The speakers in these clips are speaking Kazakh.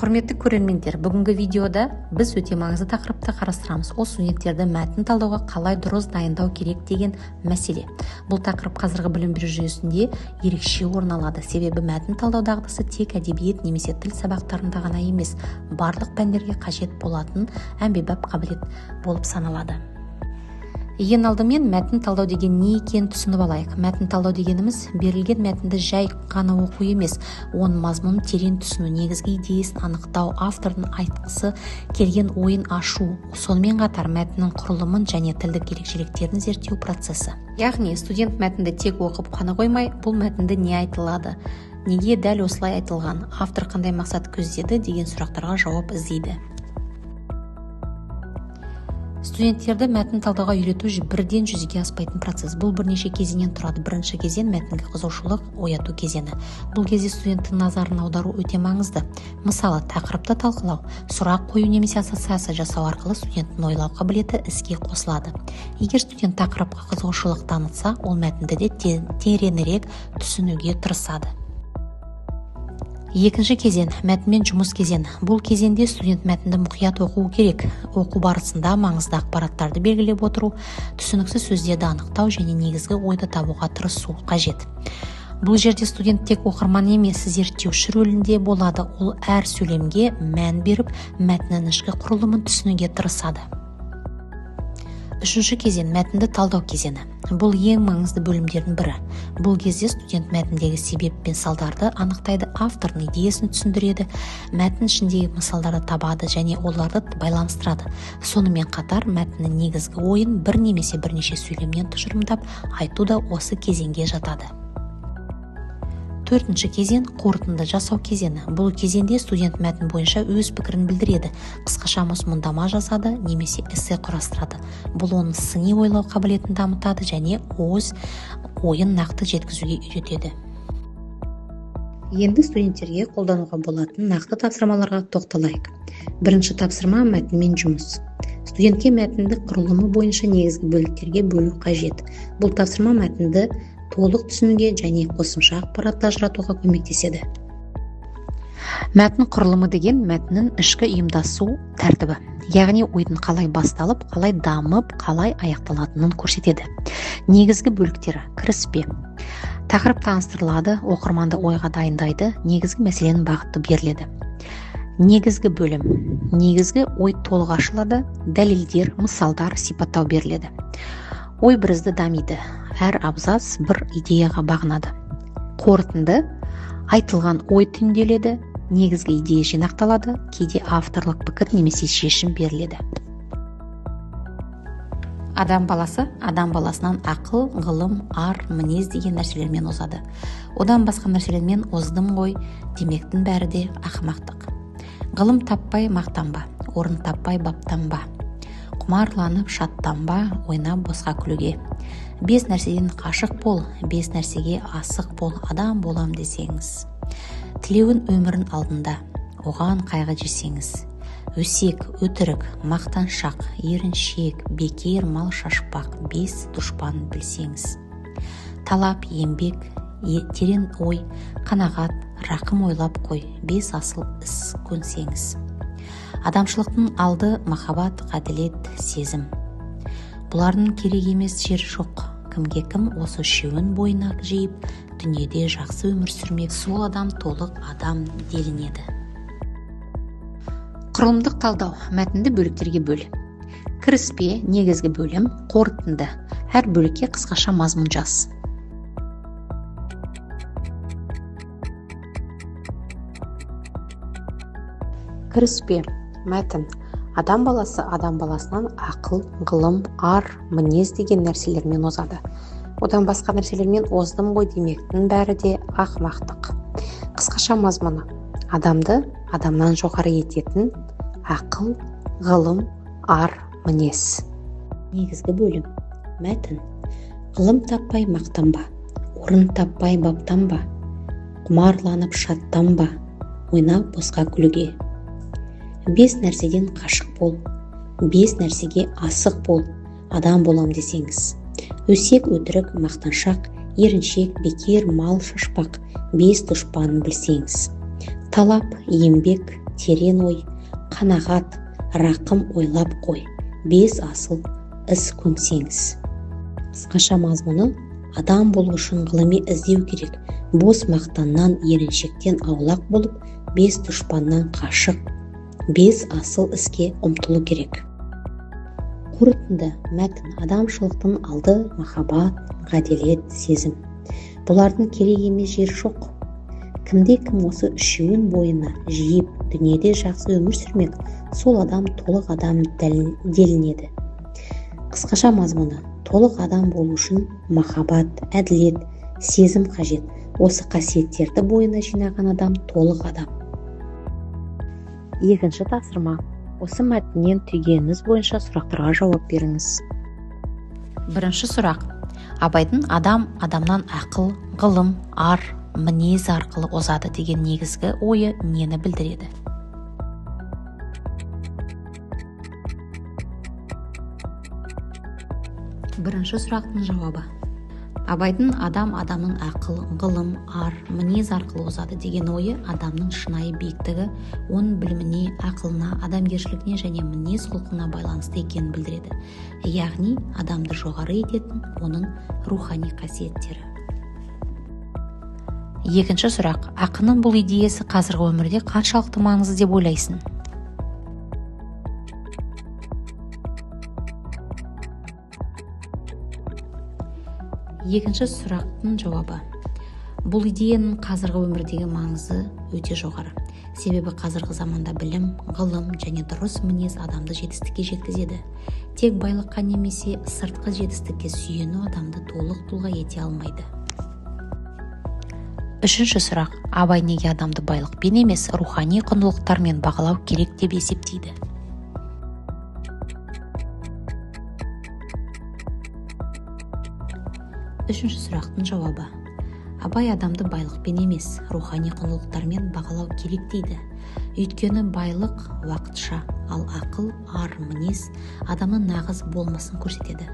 Құрметті көрермендер, бүгінгі видеода біз өте маңызды тақырыпты қарастырамыз. Ол студенттерді мәтін талдауға қалай дұрыс дайындау керек деген мәселе. Бұл тақырып қазіргі білім беру жүйесінде ерекше орын алады. Себебі мәтін талдау дағдысы тек әдебиет немесе тіл сабақтарында ғана емес, барлық пәндерге қажет болатын әмбебап қабілет болып саналады. Ең алдымен мәтін талдау деген не екенін түсініп алайық. Мәтін талдау дегеніміз берілген мәтінді жай ғана оқу емес, оның мазмұнын терең түсіну, негізгі идеясын анықтау, автордың айтқысы келген ойын ашу, сонымен қатар мәтіннің құрылымын және тілдік ерекшеліктерін зерттеу процесі. Яғни студент мәтінді тек оқып қана қоймай, бұл мәтінді не айтылады, неге дәл осылай айтылған, автор қандай мақсат көздеді деген сұрақтарға жауап іздейді. Студенттерді мәтін талдауға үйрету бірден жүзеге аспайтын процесс. Бұл бірнеше кезеңнен тұрады. Бірінші кезең мәтінге қызығушылық ояту кезеңі. Бұл кезде студенттің назарын аудару өте маңызды. Мысалы, тақырыпты талқылау, сұрақ қою немесе ассоциация жасау арқылы студенттің ойлау қабілеті іске қосылады. Егер студент тақырыпқа қызығушылық танытса, ол мәтінді де тереңірек түсінуге тырысады. Екінші кезең мәтінмен жұмыс кезеңі. Бұл кезеңде студент мәтінді мұқият оқуы керек. Оқу барысында маңызды ақпараттарды белгілеп отыру, түсініксіз сөздерді анықтау және негізгі ойды табуға тырысу қажет. Бұл жерде студент тек оқырман емес, зерттеуші рөлінде болады. Ол әр сөйлемге мән беріп, мәтіннің ішкі құрылымын түсінуге тырысады. Үшінші кезең мәтінді талдау кезеңі. Бұл ең маңызды бөлімдердің бірі. Бұл кезде студент мәтіндегі себеп пен салдарды анықтайды, автордың идеясын түсіндіреді, мәтін ішіндегі мысалдарды табады және оларды байланыстырады. Сонымен қатар мәтіннің негізгі ойын бір немесе бірнеше сөйлемнен тұжырымдап айту да осы кезеңге жатады. Төртінші кезең қорытынды жасау кезеңі. Бұл кезеңде студент мәтін бойынша өз пікірін білдіреді, қысқаша мұндама жазады немесе эссе құрастырады. Бұл оның сыни ойлау қабілетін дамытады және өз ойын нақты жеткізуге үйретеді. Енді студенттерге қолдануға болатын нақты тапсырмаларға тоқталайық. Бірінші тапсырма мәтінмен жұмыс. Студентке мәтінді құрылымы бойынша негізгі бөліктерге бөлу қажет. Бұл тапсырма мәтінді толық түсінуге және қосымша ақпаратты ажыратуға көмектеседі. Мәтін құрылымы деген мәтіннің ішкі ұйымдасу тәртібі, яғни ойдың қалай басталып, қалай дамып, қалай аяқталатынын көрсетеді. Негізгі бөліктері: кіріспе. Тақырып таныстырылады, оқырманды ойға дайындайды, негізгі мәселенің бағыты беріледі. Негізгі бөлім. Негізгі ой толық ашылады, дәлелдер, мысалдар, сипаттау беріледі. Ой бірізді дамиды. Әр абзац бір идеяға бағынады. Қорытынды. Айтылған ой түйінделеді, негізгі идея жинақталады, кейде авторлық пікір немесе шешім беріледі. Адам баласы адам баласынан ақыл, ғылым, ар, мінез деген нәрселермен озады. Одан басқа нәрселермен оздым ғой, демектің бәрі де ақымақтық. Ғылым таппай мақтанба, орын таппай баптанба. Құмарланып шаттанба, ойнап босқа күлуге. 5 нәрседен қашық бол, 5 нәрсеге асық бол, адам болам десеңіз. Тілеуін өмірін алдында, оған қайғы жесеңіз. Өсек, өтірік, мақтаншақ, еріншек, бекер мал шашпақ, 5 дұшпан білсеңіз. Талап, еңбек, терең ой, қанағат, рақым ойлап қой, 5 асыл іс көнсеңіз. Адамшылықтың алды махаббат, ғаділет, сезім. Бұлардың керек емес жері жоқ. Кімге кім осы үшеуін бойына жиып, дүниеде жақсы өмір сүрмек, сол адам толық адам делінеді. Құрылымдық талдау. Мәтінді бөліктерге бөл. Кіріспе, негізгі бөлім, қорытынды. Әр бөлікке қысқаша мазмұн жаз. Кіріспе. Мәтін. Адам баласы адам баласынан ақыл, ғылым, ар, мінез деген нәрселермен озады. Одан басқа нәрселермен оздым ғой демектің бәрі де ақымақтық. Қысқаша мазмұны. Адамды адамнан жоғары ететін ақыл, ғылым, ар, мінез. Негізгі бөлім. Мәтін. Ғылым таппай мақтанба, орын таппай баптанба, құмарланып шаттанба, ойнап босқа күлуге. 5 нәрседен қашық бол, 5 нәрсеге асық бол, адам болам десеңіз. Өсек, өтірік, мақтаншақ, еріншек, бекер мал шашпақ, 5 дұшпанын білсеңіз. Талап, еңбек, терең ой, қанағат, рақым ойлап қой, 5 асыл іс көмсеңіз. Қысқаша мазмұны: адам болу үшін ғылыми іздеу керек, бос мақтаннан, еріншектен аулақ болып, 5 дұшпаннан қашық, 5 асыл іске ұмтылу керек. Қорытынды мәтін: адамшылықтың алды махаббат, ғаделет, сезім. Бұлардың керек емес жері жоқ. Кімде-кім осы үшеуін бойына жиып, дүниеде жақсы өмір сүрмек, сол адам толық адам делінеді. Қысқаша мазмұны: толық адам болу үшін махаббат, әділет, сезім қажет. Осы қасиеттерді бойына жинаған адам толық адам. Екінші тапсырма: осы мәтіннен түйгеніңіз бойынша сұрақтарға жауап беріңіз. Бірінші сұрақ: Абайдың адамнан ақыл, ғылым, ар, мінез арқылы озады деген негізгі ойы нені білдіреді? Бірінші сұрақтың жауабы: Абайдың адамның ақыл, ғылым, ар, мінез арқылы озады деген ойы адамның шынайы биіктігі, оның біліміне, ақылына, адамгершілігіне және мінез құлқына байланысты екенін білдіреді. Яғни адамды жоғары ететін оның рухани қасиеттері. Екінші сұрақ: ақынның бұл идеясы қазіргі өмірде қаншалықты маңызды деп ойлайсың? Екінші сұрақтың жауабы: бұл идеяның қазіргі өмірдегі маңызы өте жоғары. Себебі қазіргі заманда білім, ғылым және дұрыс мінез адамды жетістікке жеткізеді. Тек байлыққа немесе сыртқы жетістікке сүйену адамды толық тұлға ете алмайды. Үшінші сұрақ: Абай неге адамды байлықпен емес, рухани құндылықтармен бағалау керек деп есептейді? Үшінші сұрақтың жауабы: Абай адамды байлықпен емес, рухани құндылықтармен бағалау керек дейді. Өйткені байлық уақытша, ал ақыл, ар, мінез адамның нағыз болмысын көрсетеді.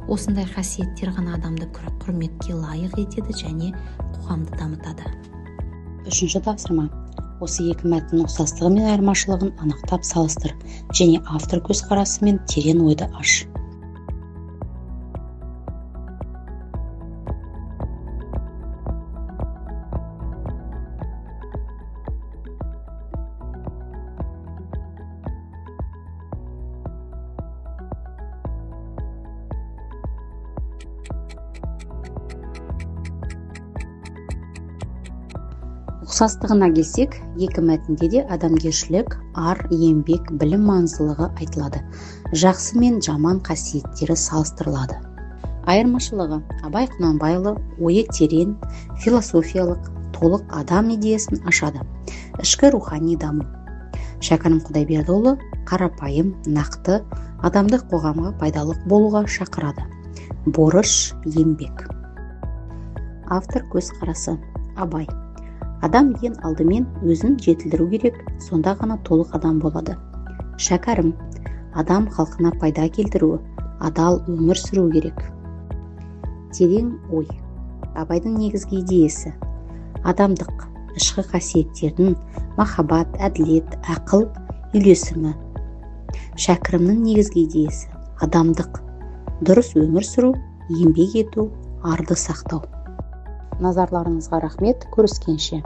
Осындай қасиеттер ғана адамды құрметке лайық етеді және қоғамды дамытады. Үшінші тапсырма: осы екі мәтіннің ұқсастығы мен айырмашылығын анықтап салыстыр және автор көзқарасы мен терең ойды аш. Ұқсастығына келсек, екі мәтінде де адамгершілік, ар, еңбек, білім маңыздылығы айтылады. Жақсы мен жаман қасиеттері салыстырылады. Айырмашылығы: Абай Құнанбайұлы ойы терең, философиялық, толық адам идеясын ашады. Ішкі рухани даму. Шәкәрім Құдайбердіұлы қарапайым, нақты, адамдық қоғамға пайдалық болуға шақырады. Борыш, еңбек. Автор көзқарасы: Абай: адам ең алдымен өзін жетілдіру керек, сонда ғана толық адам болады. Шәкәрім: адам халқына пайда келтіруі, адал өмір сүру керек. Терең ой. Абайдың негізгі идеясы: адамдық, ішкі қасиеттердің махаббат, әділет, ақыл үйлесімі. Шәкәрімнің негізгі идеясы: адамдық, дұрыс өмір сүру, еңбек ету, арды сақтау. Назарларыңызға рахмет, көріскенше.